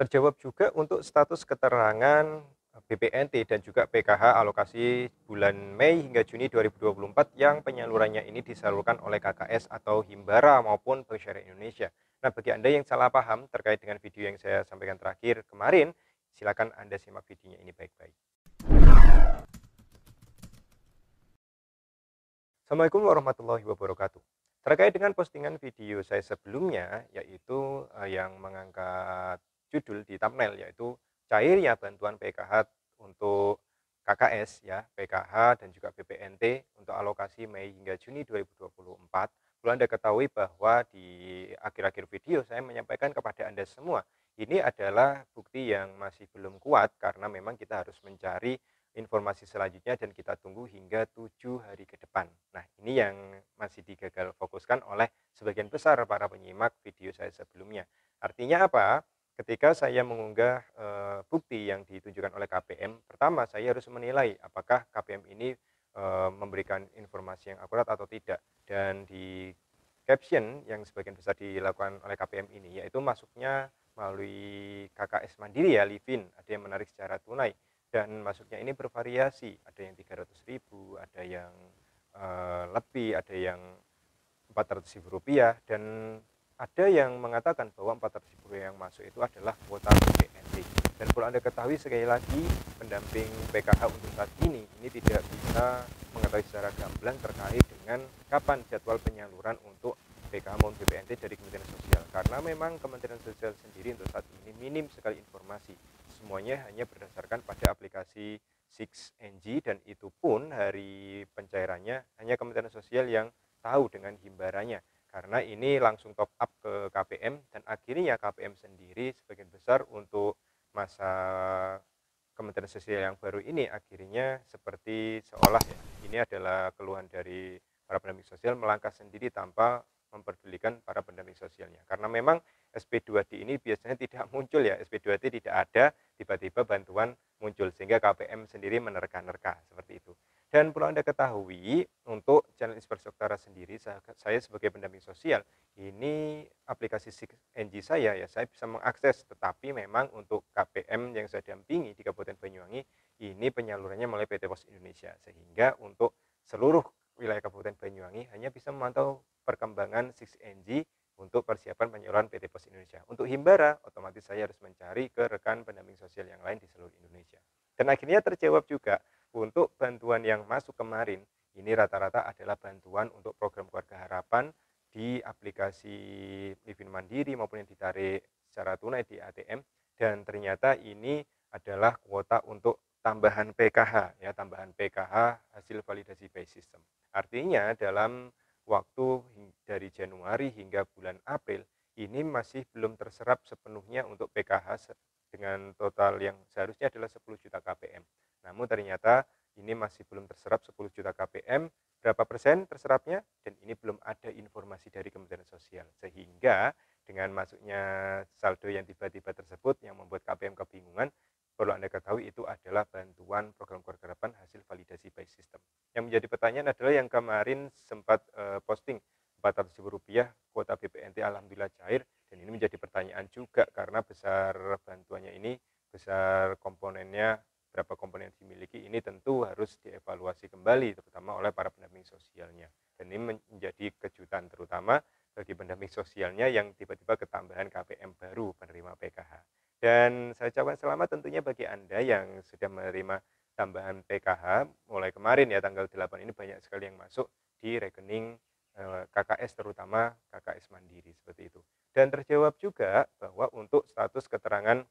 Terjawab juga untuk status keterangan BPNT dan juga PKH alokasi bulan Mei hingga Juni 2024 yang penyalurannya ini disalurkan oleh KKS atau Himbara maupun Bank Syariah Indonesia. Nah, bagi Anda yang salah paham terkait dengan video yang saya sampaikan terakhir kemarin, silakan Anda simak videonya ini baik-baik. Assalamualaikum warahmatullahi wabarakatuh. Terkait dengan postingan video saya sebelumnya, yaitu yang mengangkat judul di thumbnail, yaitu cairnya bantuan PKH untuk KKS, ya, PKH dan juga BPNT untuk alokasi Mei hingga Juni 2024. Perlu Anda ketahui bahwa di akhir-akhir video saya menyampaikan kepada Anda semua, ini adalah bukti yang masih belum kuat karena memang kita harus mencari informasi selanjutnya dan kita tunggu hingga 7 hari ke depan. Nah, ini yang masih digagal fokuskan oleh sebagian besar para penyimak video saya sebelumnya. Artinya apa? Ketika saya mengunggah bukti yang ditunjukkan oleh KPM, pertama saya harus menilai apakah KPM ini memberikan informasi yang akurat atau tidak. Dan di caption yang sebagian besar dilakukan oleh KPM ini, yaitu masuknya melalui KKS Mandiri, ya, Livin, ada yang menarik secara tunai dan masuknya ini bervariasi, ada yang 300.000, ada yang lebih, ada yang Rp400.000, dan ada yang mengatakan bahwa Rp400.000 yang masuk itu adalah kuota BPNT. Dan perlu Anda ketahui sekali lagi, pendamping PKH untuk saat ini tidak bisa mengetahui secara gamblang terkait dengan kapan jadwal penyaluran untuk PKH maupun BPNT dari Kementerian Sosial. Karena memang Kementerian Sosial sendiri untuk saat ini minim sekali informasi. Semuanya hanya berdasarkan pada aplikasi 6NG dan itu pun hari pencairannya hanya Kementerian Sosial yang tahu dengan himbarannya. Karena ini langsung top up ke KPM dan akhirnya KPM sendiri sebagian besar untuk masa Kementerian Sosial yang baru ini akhirnya seperti seolah, ya, ini adalah keluhan dari para pendamping sosial melangkah sendiri tanpa memperdulikan para pendamping sosialnya. Karena memang SP2D ini biasanya tidak muncul, ya, SP2D tidak ada, tiba-tiba bantuan muncul sehingga KPM sendiri menerka-nerka seperti itu. Dan perlu Anda ketahui, untuk channel Inspirasi Utara sendiri, saya sebagai pendamping sosial, ini aplikasi 6NG saya, ya, saya bisa mengakses, tetapi memang untuk KPM yang saya dampingi di Kabupaten Banyuwangi, ini penyalurannya melalui PT Pos Indonesia, sehingga untuk seluruh wilayah Kabupaten Banyuwangi hanya bisa memantau perkembangan 6NG untuk persiapan penyaluran PT Pos Indonesia. Untuk Himbara, otomatis saya harus mencari ke rekan pendamping sosial yang lain di seluruh Indonesia. Dan akhirnya terjawab juga, untuk bantuan yang masuk kemarin, ini rata-rata adalah bantuan untuk program Keluarga Harapan di aplikasi Livin Mandiri maupun yang ditarik secara tunai di ATM, dan ternyata ini adalah kuota untuk tambahan PKH, ya, tambahan PKH hasil validasi by system. Artinya dalam waktu dari Januari hingga bulan April ini masih belum terserap sepenuhnya untuk PKH dengan total yang seharusnya adalah 10 juta KPM. Namun ternyata ini masih belum terserap 10 juta KPM, berapa persen terserapnya, dan ini belum ada informasi dari Kementerian Sosial. Sehingga dengan masuknya saldo yang tiba-tiba tersebut yang membuat KPM kebingungan, perlu Anda ketahui itu adalah bantuan program Keluarga Harapan hasil validasi by system. Yang menjadi pertanyaan adalah yang kemarin sempat posting Rp400.000 kuota BPNT alhamdulillah cair, dan ini menjadi pertanyaan juga karena besar bantuannya ini, besar komponennya, berapa komponen yang dimiliki, ini tentu harus dievaluasi kembali terutama oleh para pendamping sosialnya. Dan ini menjadi kejutan terutama bagi pendamping sosialnya yang tiba-tiba ketambahan KPM baru penerima PKH. Dan saya ucapkan selamat tentunya bagi Anda yang sudah menerima tambahan PKH mulai kemarin, ya, tanggal 8 ini banyak sekali yang masuk di rekening KKS, terutama KKS Mandiri seperti itu. Dan terjawab juga bahwa untuk status keterangan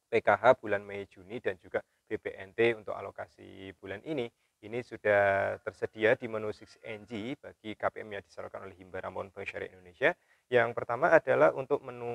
PKH bulan Mei Juni dan juga BPNT untuk alokasi bulan ini sudah tersedia di menu 6NG bagi KPM yang disalurkan oleh Himbara maupun Bank Syariah Indonesia. Yang pertama adalah untuk menu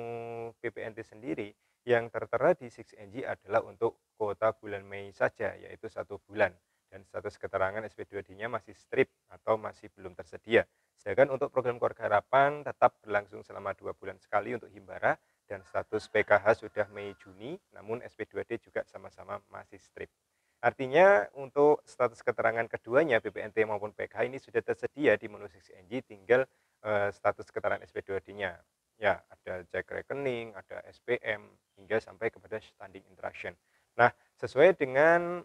BPNT sendiri, yang tertera di 6NG adalah untuk kuota bulan Mei saja, yaitu 1 bulan. Dan status keterangan SP2D-nya masih strip atau masih belum tersedia. Sedangkan untuk program Keluarga Harapan tetap berlangsung selama 2 bulan sekali untuk Himbara, dan status PKH sudah Mei Juni, namun SP2D juga sama-sama masih strip. Artinya untuk status keterangan keduanya BPNT maupun PKH ini sudah tersedia di menu 6NG, tinggal status keterangan SP2D-nya ya ada cek rekening, ada SPM, hingga sampai kepada standing instruction. Nah, sesuai dengan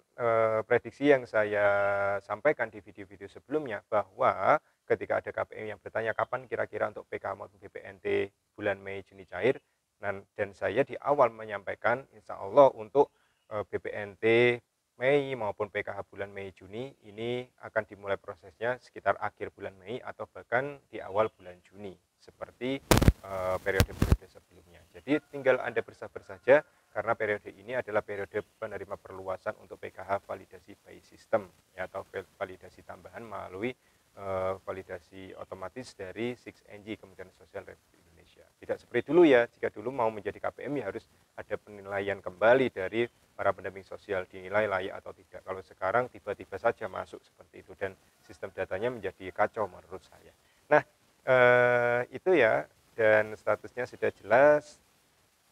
prediksi yang saya sampaikan di video-video sebelumnya, bahwa ketika ada KPM yang bertanya kapan kira-kira untuk PKH maupun BPNT bulan Mei Juni cair, dan saya di awal menyampaikan insya Allah untuk BPNT Mei maupun PKH bulan Mei Juni ini akan dimulai prosesnya sekitar akhir bulan Mei atau bahkan di awal bulan Juni seperti periode-periode sebelumnya. Jadi tinggal Anda bersabar saja karena periode ini adalah periode penerima perluasan untuk PKH validasi by system ya, atau validasi tambahan melalui validasi otomatis dari 6NG Kementerian Sosial Republik Indonesia. Tidak seperti dulu ya, jika dulu mau menjadi KPM ya harus ada penilaian kembali dari para pendamping sosial dinilai layak atau tidak. Kalau sekarang tiba-tiba saja masuk seperti itu dan sistem datanya menjadi kacau menurut saya. Nah, itu ya, dan statusnya sudah jelas.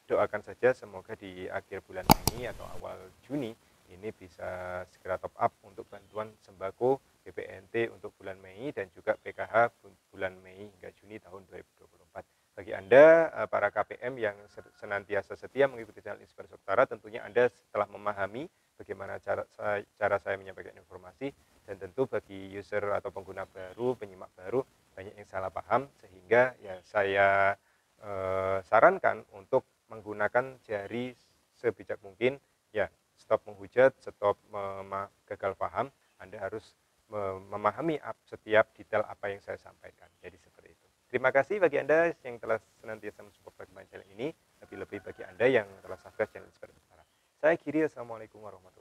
Doakan saja semoga di akhir bulan Mei atau awal Juni ini bisa segera top up untuk bantuan sembako BPNT untuk bulan Mei dan juga PKH bulan Mei hingga Juni tahun 2024. Bagi Anda para KPM yang senantiasa setia mengikuti channel Inspirasi Utara, tentunya Anda setelah memahami bagaimana cara saya menyampaikan informasi, dan tentu bagi user atau pengguna baru, penyimak baru, banyak yang salah paham, sehingga ya saya sarankan untuk menggunakan jari sebijak mungkin ya, stop menghujat, stop gagal paham. Anda harus memahami setiap detail apa yang saya sampaikan. Jadi seperti itu. Terima kasih bagi Anda yang telah senantiasa mensupport perkembangan channel ini, lebih-lebih bagi Anda yang telah subscribe channel Inspirasi Utara. Saya Giri, Assalamualaikum warahmatullahi wabarakatuh.